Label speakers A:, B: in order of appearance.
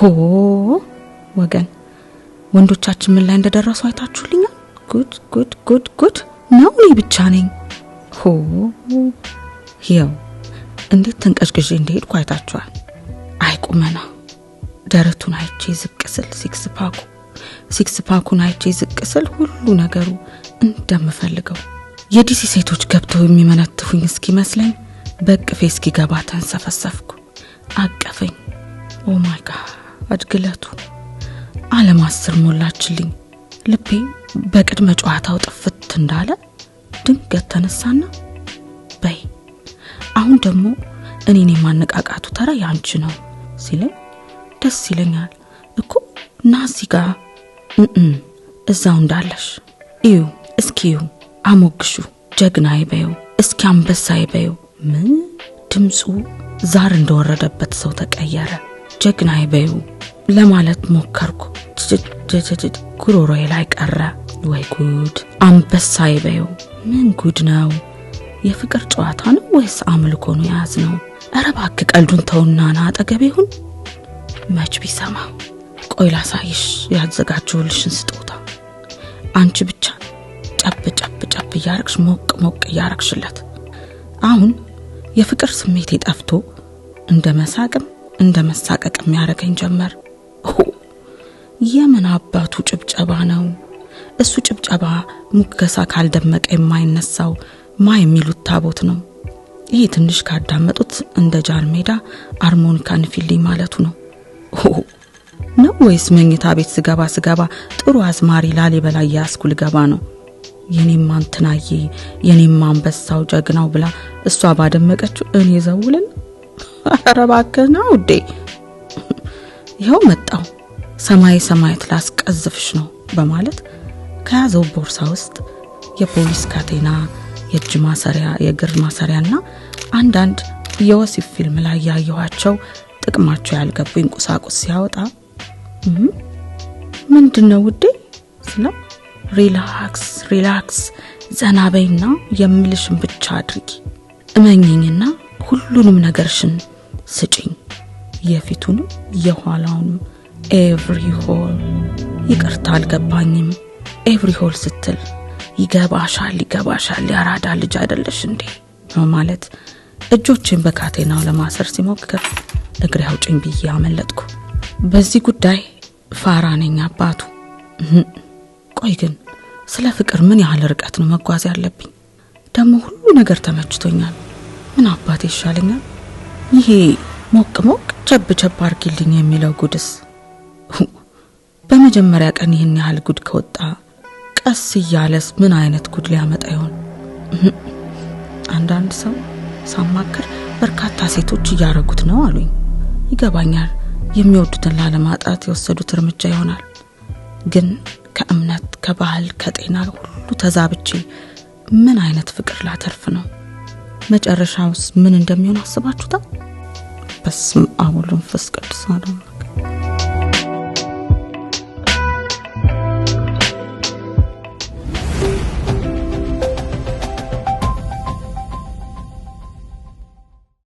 A: ሆ ወገን ወንዶቻችን ምን ላይ እንደደረሱ አይታችሁልኛል? ጉድ ነው እኔ ብቻ ነኝ? ሆ ይው እንዴት ተንቀሽቅሽ እንደሄድኩ አይታችኋል? አይቁመና ደረቱን አይቼ ዝቅስል ሲክስ ፓኩን አይቼ ዝቅስል ሁሉ ነገሩ እንደምፈልገው የዲሲ ሴቶች ገብተው የሚመነትፉኝ እስኪመስለኝ በቅፌ እስኪገባ ተንሰፈሰፍኩ። አቀፈኝ። ኦ ማይ ጋድ ግለቱ ዓለም 10 ሞላችልኝ። ልቤ በቅድመ ጨዋታው ጥፍት እንዳለ ድንገት ተነሳና በይ አሁን ደግሞ እኔን የማነቃቃቱ ተራ ያንቺ ነው ሲለኝ ደስ ይለኛል እኮ። ናዚጋ እዛው እንዳለሽ እዩ እስኪዩ አሞግሹ ጀግናይ በዩ እስኪ አንበሳይ በዩ። ምን ድምጹ ዛር እንደወረደበት ሰው ተቀየረ። ጀግናይ በዩ ለማለት ሞከርኩ። ጉሮሮዬ ላይ ቀረ። ወይ ጉድ! አንበሳይ በዩ ምን ጉድ ነው? የፍቅር ጨዋታ ነው ወይስ አምልኮ ነው ያዝነው? ኧረ እባክህ ቀልዱን ተውና ና አጠገቤ ሁን። መች ቢሰማ። ቆይ ላሳይሽ ያዘጋጀሁልሽን ስጦታ። አንቺ ብቻ ጨብ እያረግሽ ሞቅ እያረግሽለት። አሁን የፍቅር ስሜቴ ጠፍቶ እንደ መሳቅም እንደ መሳቀቅም ያረገኝ ጀመር። የምን አባቱ ጭብጨባ ነው እሱ? ጭብጨባ ሙገሳ ካልደመቀ የማይነሳው ማ የሚሉት ታቦት ነው። ይሄ ትንሽ ካዳመጡት እንደ ጃን ሜዳ አርሞኒካን ፊልኝ ማለቱ ነው ነው ወይስ መኝታ ቤት ስገባ ጥሩ አዝማሪ ላሊበላ ያስኩ ልገባ ነው? የኔም አንተናዬ የኔም አንበሳው ጀግናው ብላ እሷ ባደመቀችው እኔ ዘውልን። ኧረ እባክህ ነው ውዴ። ይኸው መጣው ሰማያት ላስቀዝፍሽ ነው በማለት ከያዘው ቦርሳ ውስጥ የፖሊስ ካቴና፣ የእጅ ማሰሪያ፣ የእግር ማሰሪያና አንዳንድ የወሲብ ፊልም ላይ ያየኋቸው ጥቅማቸው ያልገቡኝ ቁሳቁስ ሲያወጣ ምንድነው ውዴ ስለው ሪላክስ ዘናበይና የምልሽን ብቻ አድርጊ፣ እመኚኝና ሁሉንም ነገርሽን ስጪኝ፣ የፊቱንም የኋላውንም ኤቭሪ ሆል። ይቅርታ አልገባኝም። ኤቭሪ ሆል ስትል ይገባሻል ያራዳ ልጅ አይደለሽ እንዴ ነው ማለት። እጆቼን በካቴናው ለማሰር ሲሞክር እግሬ አውጭኝ ብዬ አመለጥኩ። በዚህ ጉዳይ ፋራ ነኝ አባቱ። ቆይ ግን ስለ ፍቅር ምን ያህል ርቀት ነው መጓዝ ያለብኝ? ደግሞ ሁሉ ነገር ተመችቶኛል። ምን አባቴ ይሻለኛል? ይሄ ሞቅ ቸብ አርጊልኝ የሚለው ጉድስ? በመጀመሪያ ቀን ይሄን ያህል ጉድ ከወጣ ቀስ እያለስ ምን አይነት ጉድ ሊያመጣ ይሆን? አንዳንድ ሰው ሳማከር በርካታ ሴቶች እያረጉት ነው አሉኝ። ይገባኛል፣ የሚወዱትን ላለማጣት የወሰዱት እርምጃ ይሆናል። ግን ከእምነት ከባህል ከጤና ሁሉ ተዛብቼ ምን አይነት ፍቅር ላተርፍ ነው? መጨረሻውስ ምን እንደሚሆን አስባችሁታል? በስመ አብ ወወልድ ወመንፈስ ቅዱስ